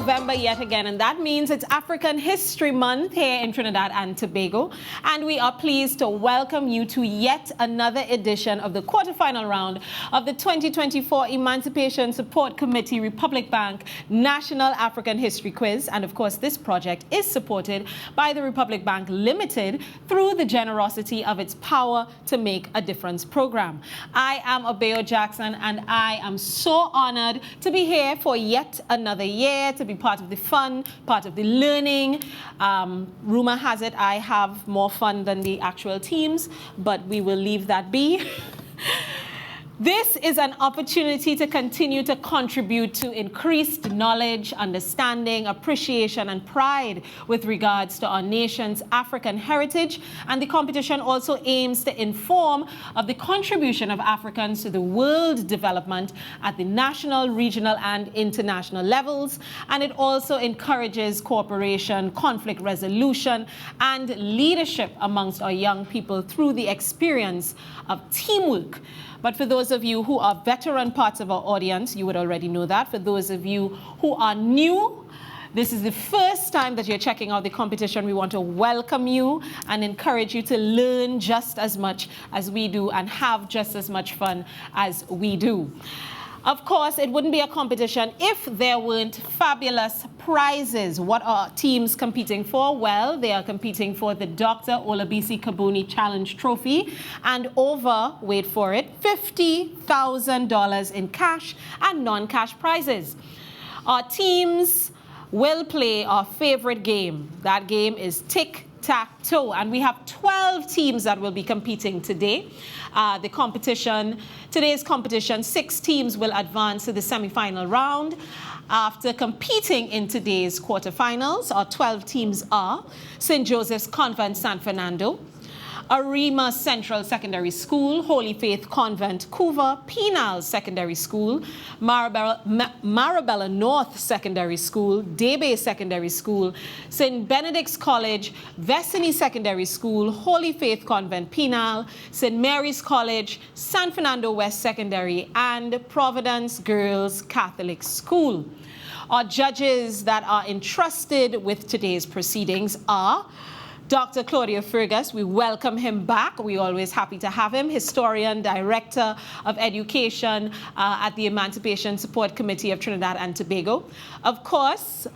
November yet again, and that means it's African History Month here in Trinidad and Tobago. And we are pleased to welcome you to yet another edition of the quarterfinal round of the 2024 Emancipation Support Committee Republic Bank National African History Quiz. And of course, this project is supported by the Republic Bank Limited through the generosity of its Power to Make a Difference program. I am Obeo Jackson, and I am so honored to be here for yet another year, to be part of the fun, part of the learning. Rumor has it I have more fun than the actual teams, but we will leave that be. This is an opportunity to continue to contribute to increased knowledge, understanding, appreciation, and pride with regards to our nation's African heritage. And the competition also aims to inform of the contribution of Africans to the world development at the national, regional, and international levels. And it also encourages cooperation, conflict resolution, and leadership amongst our young people through the experience of teamwork. But for those of you who are veteran parts of our audience, you would already know that. For those of you who are new, this is the first time that you're checking out the competition. We want to welcome you and encourage you to learn just as much as we do and have just as much fun as we do. Of course, it wouldn't be a competition if there weren't fabulous prizes. What are teams competing for? Well, they are competing for the Dr. Olabisi Kabuni Challenge Trophy and over, wait for it, $50,000 in cash and non-cash prizes. Our teams will play our favorite game. That game is tic-tac-toe, and we have 12 teams that will be competing today. Today's competition, 6 teams will advance to the semi-final round. After competing in today's quarterfinals, our 12 teams are St. Joseph's Convent, San Fernando, Arima Central Secondary School, Holy Faith Convent, Couva, Penal Secondary School, Marabella North Secondary School, Debe Secondary School, St. Benedict's College, Vesini Secondary School, Holy Faith Convent, Penal, St. Mary's College, San Fernando West Secondary, and Providence Girls Catholic School. Our judges that are entrusted with today's proceedings are Dr. Claudio Fergus. We welcome him back. We're always happy to have him. Historian, Director of Education at the Emancipation Support Committee of Trinidad and Tobago. Of course,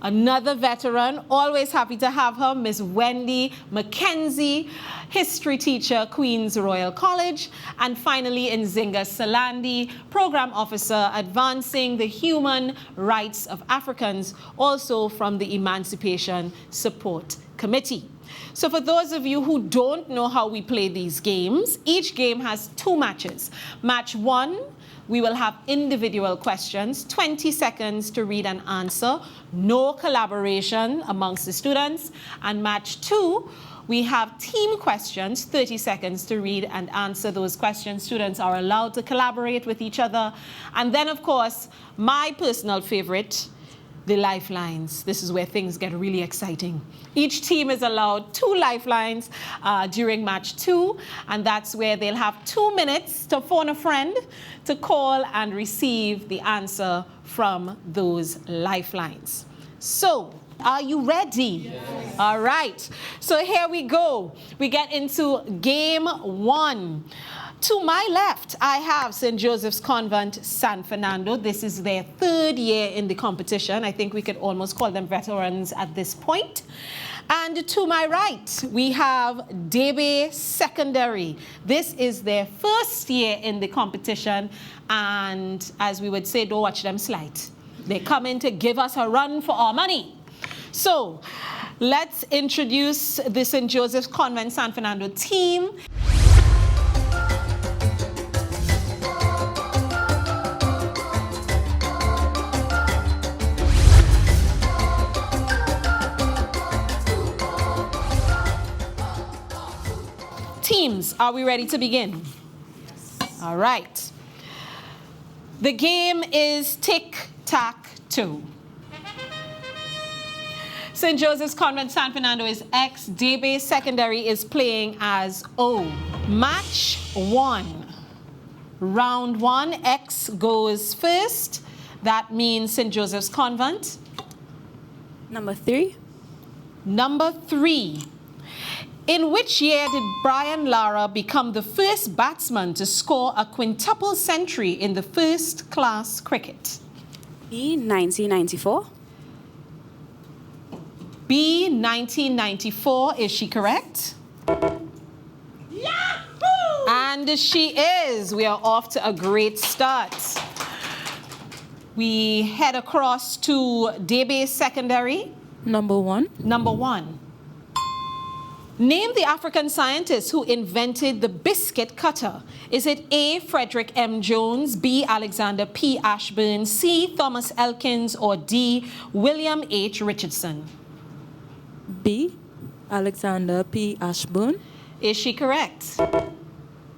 another veteran, always happy to have her, Miss Wendy Mackenzie, history teacher, Queen's Royal College. And finally, Nzinga Salandi, Program Officer, Advancing the Human Rights of Africans, also from the Emancipation Support Committee. So for those of you who don't know how we play these games, each game has 2 matches. Match 1, we will have individual questions, 20 seconds to read and answer, no collaboration amongst the students. And match 2, we have team questions, 30 seconds to read and answer those questions. Students are allowed to collaborate with each other. And then, of course, my personal favorite, the lifelines. This is where things get really exciting. Each team is allowed 2 lifelines during match 2, and that's where they'll have 2 minutes to phone a friend to call and receive the answer from those lifelines. So, are you ready? Yes. All right. So here we go. We get into game 1. To my left, I have St. Joseph's Convent, San Fernando. This is their 3rd year in the competition. I think we could almost call them veterans at this point. And to my right, we have Debe Secondary. This is their 1st year in the competition. And as we would say, don't watch them slide. They come in to give us a run for our money. So let's introduce the St. Joseph's Convent, San Fernando team. Teams, are we ready to begin? Yes. All right. The game is tic-tac-toe. St. Joseph's Convent, San Fernando is X. Debe Secondary is playing as O. Match 1. Round 1, X goes first. That means St. Joseph's Convent. Number 3. Number 3. In which year did Brian Lara become the first batsman to score a quintuple century in the first-class cricket? B. 1994. B. 1994. Is she correct? Yahoo! And she is. We are off to a great start. We head across to day-based secondary. Number 1. Number 1. Name the African scientist who invented the biscuit cutter. Is it A. Frederick M. Jones, B. Alexander P. Ashburn, C. Thomas Elkins, or D. William H. Richardson? B. Alexander P. Ashburn. Is she correct?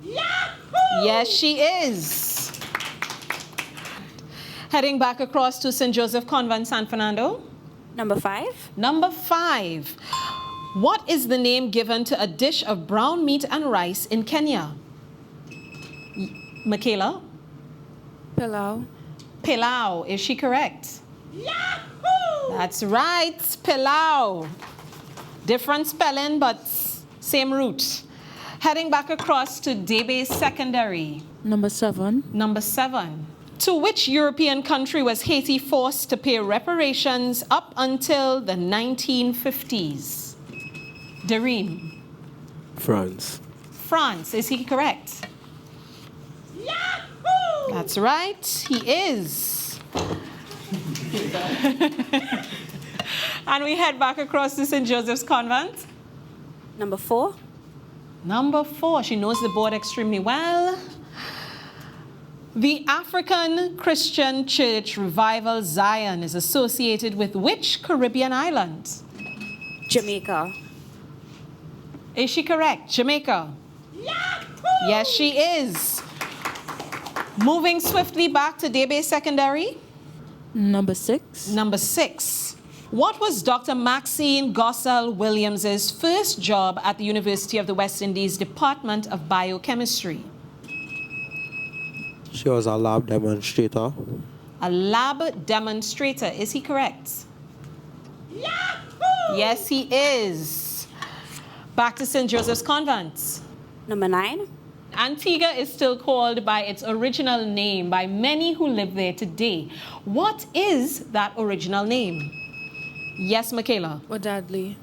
Yahoo! Yes, she is. Heading back across to St. Joseph Convent, San Fernando. Number 5. Number 5. What is the name given to a dish of brown meat and rice in Kenya? Michaela? Pilau. Pilau. Is she correct? Yahoo! That's right, pilau. Different spelling, but same root. Heading back across to day-based secondary. Number 7. Number 7. To which European country was Haiti forced to pay reparations up until the 1950s? Dareem. France. France. Is he correct? Yahoo! That's right. He is. And we head back across to St. Joseph's Convent. Number 4. Number 4. She knows the board extremely well. The African Christian Church Revival Zion is associated with which Caribbean island? Jamaica. Is she correct? Jamaica. Yahoo! Yes, she is. Moving swiftly back to day-based secondary. Number 6. Number 6. What was Dr. Maxine Gossell Williams's first job at the University of the West Indies Department of Biochemistry? She was a lab demonstrator. A lab demonstrator. Is he correct? Yahoo! Yes, he is. Back to St. Joseph's Convent. Number 9. Antigua is still called by its original name by many who live there today. What is that original name? Yes, Michaela. Wadadli.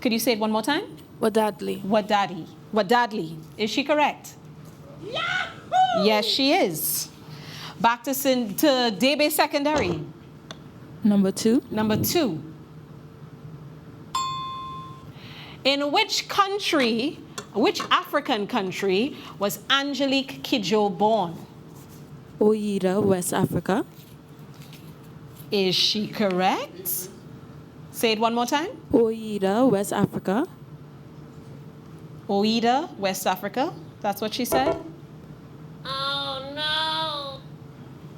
Could you say it one more time? Wadadli. Wadadli. Wadadli. Is she correct? Yahoo! Yes, she is. Back to day-based secondary. Number 2. Number 2. In which country, which African country, was Angelique Kidjo born? Oida, West Africa. Is she correct? Say it one more time. Oida, West Africa. Oida, West Africa. That's what she said? Oh, no.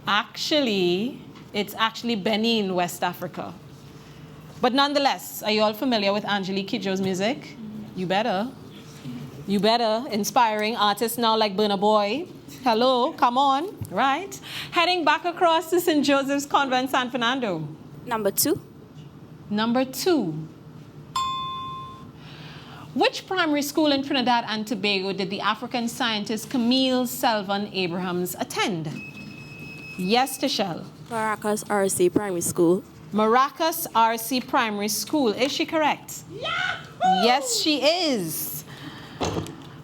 Actually, it's actually Benin, West Africa. But nonetheless, are you all familiar with Angelique Kidjo's music? You better. You better. Inspiring artists now like Burna Boy. Hello, come on, right? Heading back across to St. Joseph's Convent, San Fernando. Number 2. Number 2. Which primary school in Trinidad and Tobago did the African scientist Camille Selvon Abrahams attend? Yes, Tichelle. Caracas RC Primary School. Maracas RC Primary School. Is she correct? Yahoo! Yes, she is.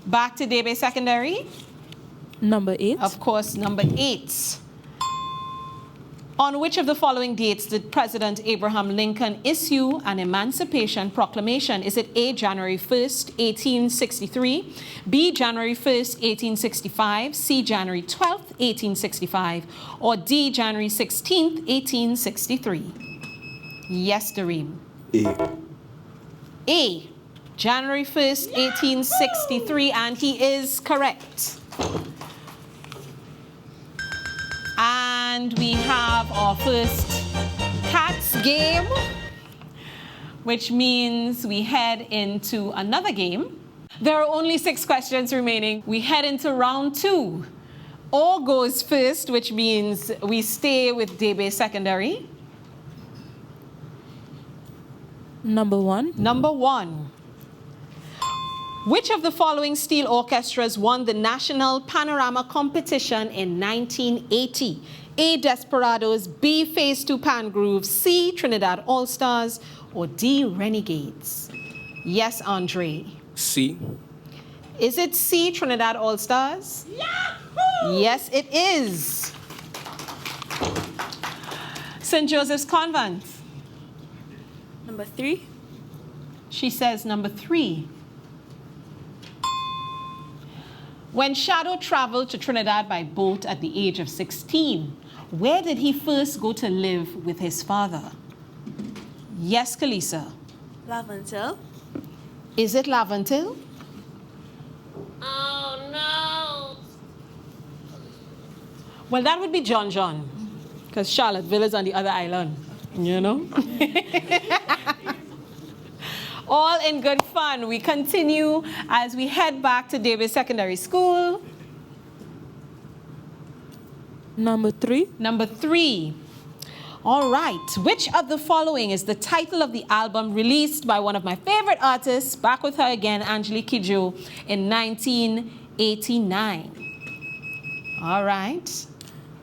Back to day-based secondary. Number 8. Of course, number 8. On which of the following dates did President Abraham Lincoln issue an Emancipation Proclamation? Is it A, January 1st, 1863, B, January 1st, 1865, C, January 12th, 1865, or D, January 16th, 1863? Yes, Dareem. A. A, January 1st, 1863, and he is correct. And we have our first Cats game, which means we head into another game. There are only 6 questions remaining. We head into round 2. O goes first, which means we stay with day-based secondary. Number 1. Number 1. Which of the following steel orchestras won the National Panorama Competition in 1980? A. Desperados, B. Phase 2 Pangrooves, C. Trinidad All-Stars, or D. Renegades? Yes, Andre. C. Is it C. Trinidad All-Stars? Yahoo! Yes, it is. St. Joseph's Convent. Number 3. She says number 3. When Shadow traveled to Trinidad by boat at the age of 16, where did he first go to live with his father? Yes, Kalisa. Laventil. Is it Laventil? Oh no! Well, that would be John John, because Charlottesville is on the other island, you know? All in good fun. We continue as we head back to Davis Secondary School. Number 3. Number 3. All right. Which of the following is the title of the album released by one of my favorite artists, back with her again, Angelique Kidjo, in 1989? All right.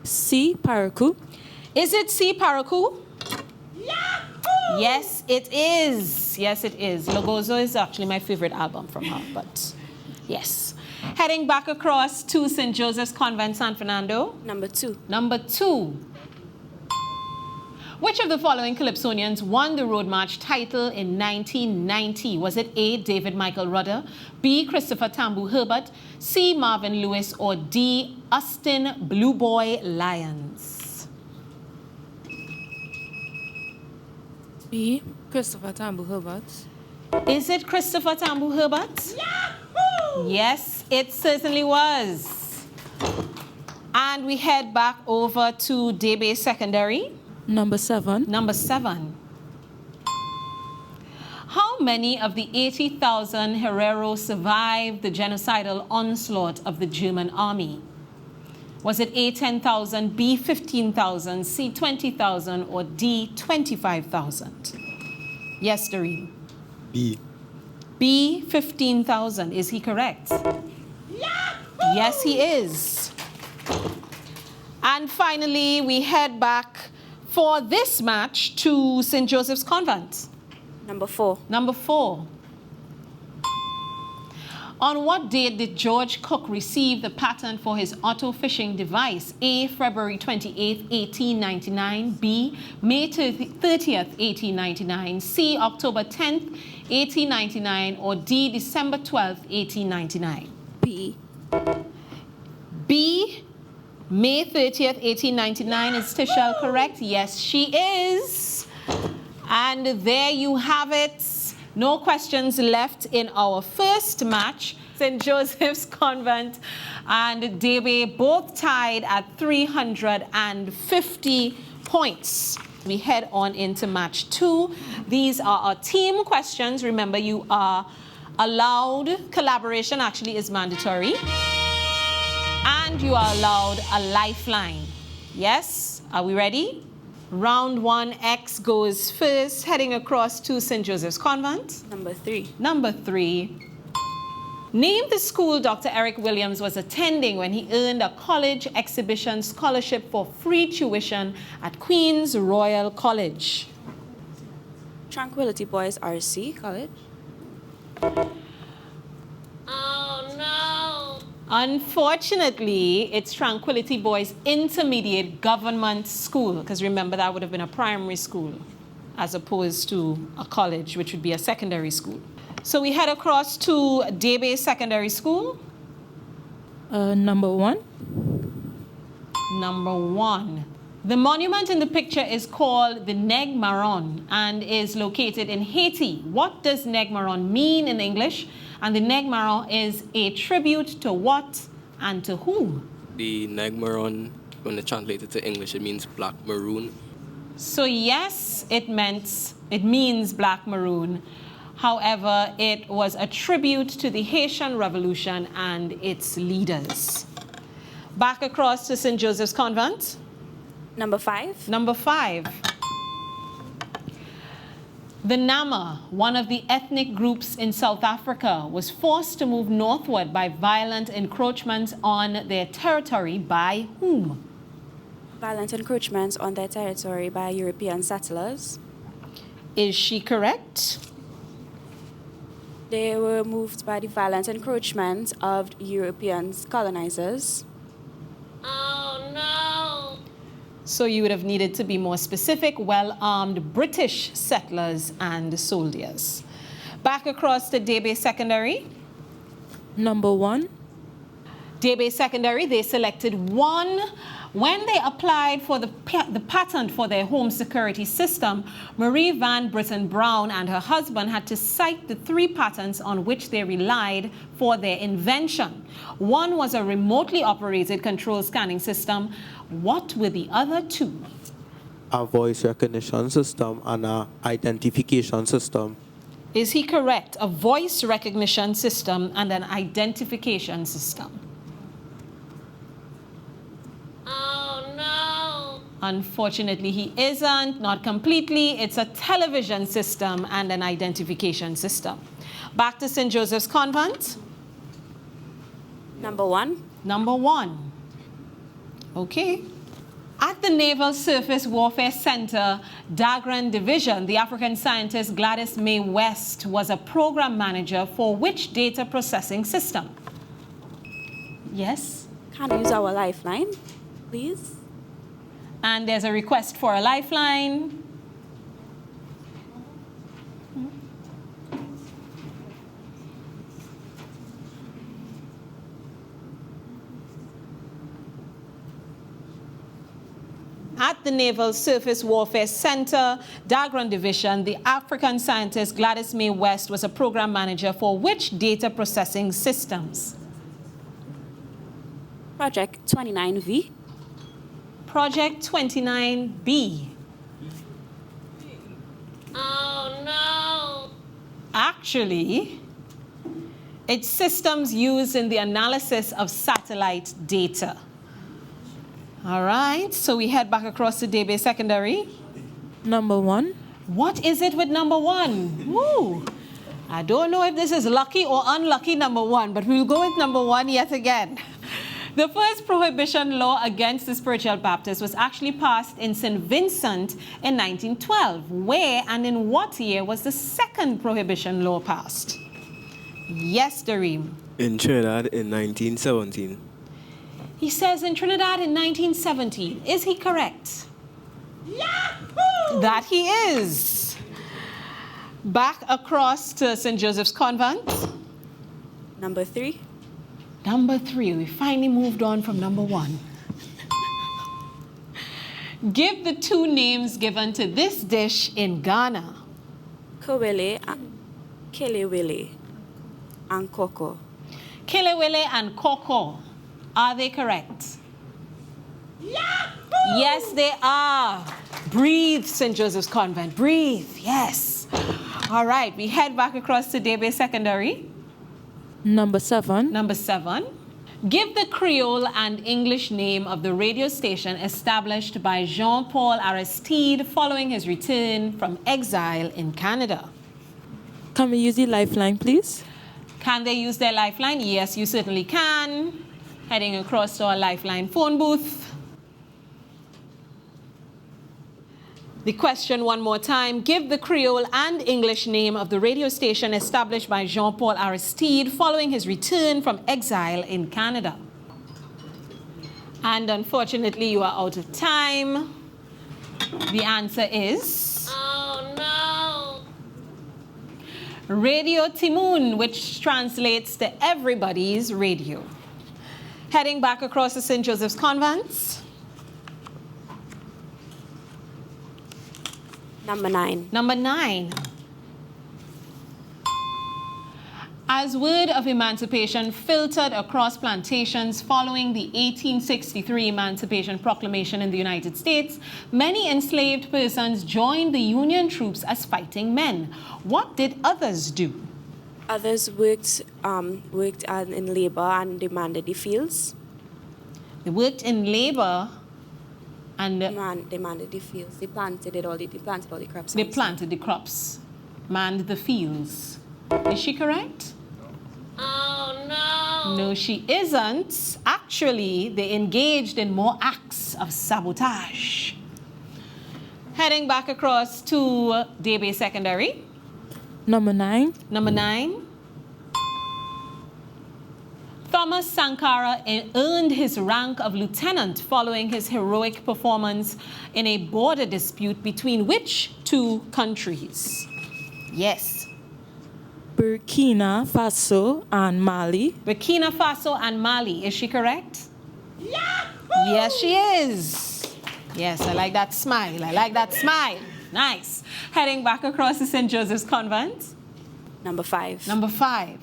C. Parakou. Is it C. Parakou? Yes, it is. Yes, it is. Logozo is actually my favorite album from her, but yes. Heading back across to St. Joseph's Convent, San Fernando. Number 2. Number 2. Which of the following Calypsonians won the Road March title in 1990? Was it A. David Michael Rudder, B. Christopher Tambu Herbert, C. Marvin Lewis, or D. Austin Blue Boy Lyons? B. Christopher Tambu Herbert. Is it Christopher Tambu Herbert? Yahoo! Yes, it certainly was. And we head back over to Daybay Secondary. Number 7. Number 7. How many of the 80,000 Hereros survived the genocidal onslaught of the German army? Was it A, 10,000, B, 15,000, C, 20,000, or D, 25,000? Yes, Doreen. B. B, 15,000. Is he correct? Yes, he is. And finally, we head back for this match to St. Joseph's Convent. Number 4. Number 4. On what date did George Cook receive the patent for his auto fishing device? A, February 28, 1899, B, May 30th, 1899, C, October 10th, 1899, or D, December 12th, 1899? B. B, May 30th, 1899. Is Tishel correct? Yes, she is. And there you have it. No questions left in our first match. St. Joseph's Convent and Daybay both tied at 350 points. We head on into match 2. These are our team questions. Remember, you are allowed, collaboration actually is mandatory. And you are allowed a lifeline. Yes? Are we ready? Round 1, X goes first, heading across to St. Joseph's Convent. Number 3. Number 3. Name the school Dr. Eric Williams was attending when he earned a college exhibition scholarship for free tuition at Queen's Royal College. Tranquility Boys RC College. Oh no! Unfortunately, it's Tranquility Boys Intermediate Government School, because remember that would have been a primary school as opposed to a college, which would be a secondary school. So we head across to Daybay Secondary School. Number 1. Number 1. The monument in the picture is called the Neg Maron and is located in Haiti. What does Neg Maron mean in English? And the Neg Maron is a tribute to what and to whom? The Negmaron, when it's translated to English, it means black maroon. So yes, it means black maroon. However, it was a tribute to the Haitian Revolution and its leaders. Back across to St. Joseph's Convent. Number 5. Number 5. The Nama, one of the ethnic groups in South Africa, was forced to move northward by violent encroachments on their territory by whom? Violent encroachments on their territory by European settlers. Is she correct? They were moved by the violent encroachment of European colonizers. Oh no! So you would have needed to be more specific, well-armed British settlers and soldiers. Back across to Debe Secondary. Number 1. Debe Secondary, they selected one. When they applied for the patent for their home security system, Marie Van Britten Brown and her husband had to cite the 3 patents on which they relied for their invention. One was a remotely operated control scanning system. What were the other 2? A voice recognition system and a identification system. Is he correct? A voice recognition system and an identification system. Oh no! Unfortunately, he isn't, not completely. It's a television system and an identification system. Back to St. Joseph's Convent. Number 1. Number 1. Okay. At the Naval Surface Warfare Center, Dagran Division, the African scientist Gladys May West was a program manager for which data processing system? Yes? Can you use our lifeline, please? And there's a request for a lifeline. At the Naval Surface Warfare Center, Dagran Division, the African scientist Gladys May West was a program manager for which data processing systems? Project 29V. Project 29B. Oh no! Actually, it's systems used in the analysis of satellite data. All right, so we head back across to Debe Secondary. Number 1. What is it with number 1? Woo! I don't know if this is lucky or unlucky number 1, but we'll go with number 1 yet again. The first prohibition law against the spiritual Baptists was actually passed in St. Vincent in 1912. Where and in what year was the second prohibition law passed? Yes, Dareem. In Trinidad in 1917. He says in Trinidad in 1917. Is he correct? Yahoo! That he is. Back across to St. Joseph's Convent. Number 3. Number 3, we finally moved on from number 1. Give the 2 names given to this dish in Ghana. Kowele and Kelewele and Koko. Kelewele and Koko. Are they correct? Yahoo! Yes, they are. Breathe, St. Joseph's Convent. Breathe, yes. All right, we head back across to Debe Secondary. Number 7. Number 7. Give the Creole and English name of the radio station established by Jean-Paul Aristide following his return from exile in Canada. Can we use the lifeline, please? Can they use their lifeline? Yes, you certainly can. Heading across to our lifeline phone booth. The question one more time. Give the Creole and English name of the radio station established by Jean-Paul Aristide following his return from exile in Canada. And unfortunately, you are out of time. The answer is... Oh no! Radio Timoon, which translates to everybody's radio. Heading back across to St. Joseph's Convent. Number 9. Number 9. As word of emancipation filtered across plantations following the 1863 Emancipation Proclamation in the United States, many enslaved persons joined the Union troops as fighting men. What did others do? Others worked in labor and demanded the fields. They worked in labor and Demanded the fields. They planted all the crops. they planted the crops. manned the fields. Is she correct? Oh no. No, she isn't. Actually, they engaged in more acts of sabotage. Heading back across to Day Bay Secondary. Number 9. Number 9. Thomas Sankara earned his rank of lieutenant following his heroic performance in a border dispute between which two countries? Yes. Burkina Faso and Mali. Burkina Faso and Mali. Is she correct? Yahoo! Yes, she is. Yes, I like that smile. I like that smile. Nice. Heading back across to St. Joseph's Convent. Number 5. Number 5.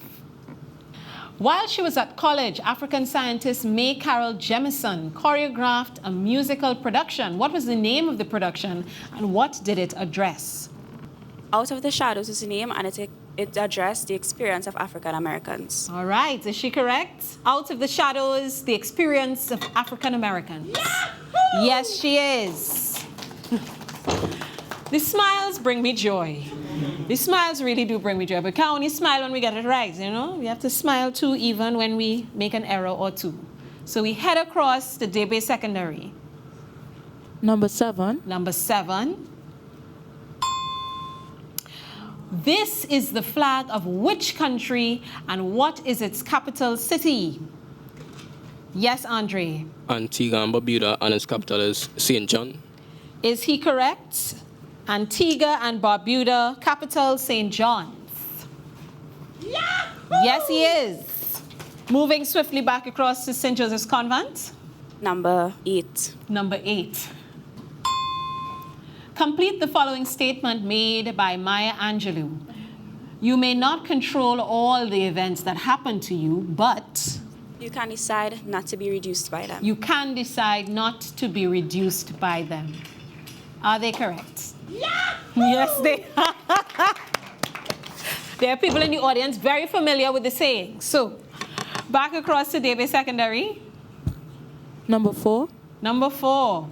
While she was at college, African scientist May Carroll Jemison choreographed a musical production. What was the name of the production and what did it address? Out of the Shadows is the name, and it addressed the experience of African Americans. All right, is she correct? Out of the Shadows, the experience of African Americans. Yahoo! Yes, she is. The smiles bring me joy. The smiles really do bring me joy, but we can't only smile when we get it right, you know? We have to smile too even when we make an error or two. So we head across to Day Bay Secondary. Number 7. Number 7. This is the flag of which country and what is its capital city? Yes, Andre. Antigua and Barbuda, and its capital is St. John. Is he correct? Antigua and Barbuda, capital St. John's. Yahoo! Yes, he is. Moving swiftly back across to St. Joseph's Convent. Number 8. Number 8. Complete the following statement made by Maya Angelou. You may not control all the events that happen to you, but You can decide not to be reduced by them. you can decide not to be reduced by them. Are they correct? Yes, they are. There are people in the audience very familiar with the saying. So, back across to Day Bay Secondary. Number 4. Number 4.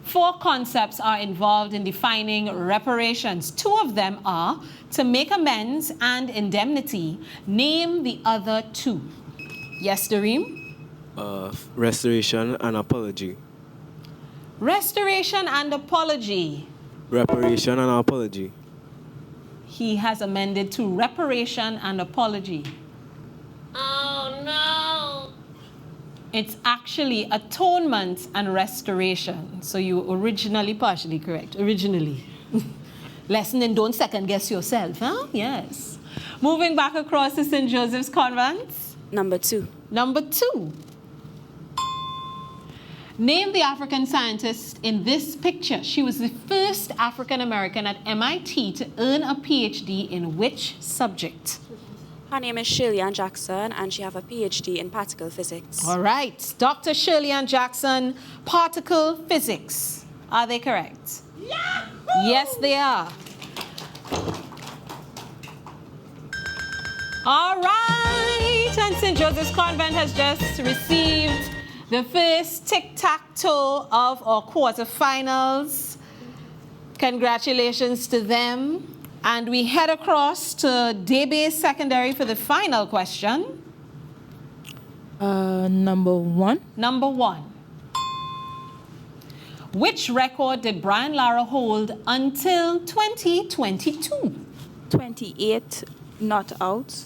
4 concepts are involved in defining reparations. 2 of them are to make amends and indemnity. Name the other 2. Yes, Dareem? Restoration and apology. Restoration and apology. Reparation and apology. He has amended to reparation and apology. Oh no. It's actually atonement and restoration. So you were originally partially correct. Originally. Lesson in don't second guess yourself, huh? Yes. Moving back across to St. Joseph's Convent. Number 2. Number 2. Name the African scientist in this picture. She was the first African American at MIT to earn a PhD in which subject? Her name is Shirley Ann Jackson, and she have a PhD in particle physics. All right. Dr. Shirley Ann Jackson, particle physics. Are they correct? Yahoo! Yes, they are. All right. And St. Joseph's Convent has just received the first tic-tac-toe of our quarterfinals. Congratulations to them. And we head across to Day Bay Secondary for the final question. Number 1. Number 1. Which record did Brian Lara hold until 2022? 28 not out.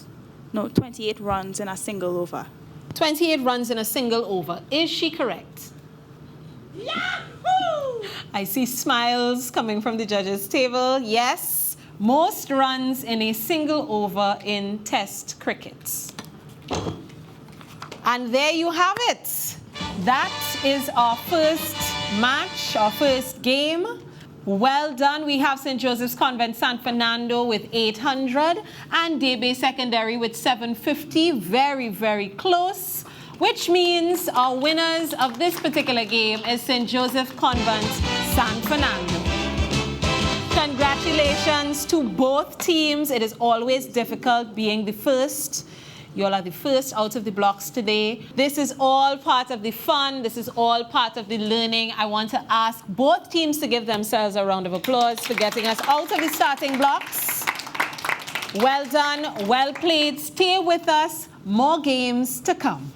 No, 28 runs in a single over. 28 runs in a single over. Is she correct? Yahoo! I see smiles coming from the judges' table. Yes. Most runs in a single over in Test cricket. And there you have it. That is our first match, our first game. Well done. We have St. Joseph's Convent San Fernando with 800 and Day Bay Secondary with 750. Very, very close. Which means our winners of this particular game is St. Joseph Convent San Fernando. Congratulations to both teams. It is always difficult being the first. You all are the first out of the blocks today. This is all part of the fun. This is all part of the learning. I want to ask both teams to give themselves a round of applause for getting us out of the starting blocks. Well done, well played. Stay with us. More games to come.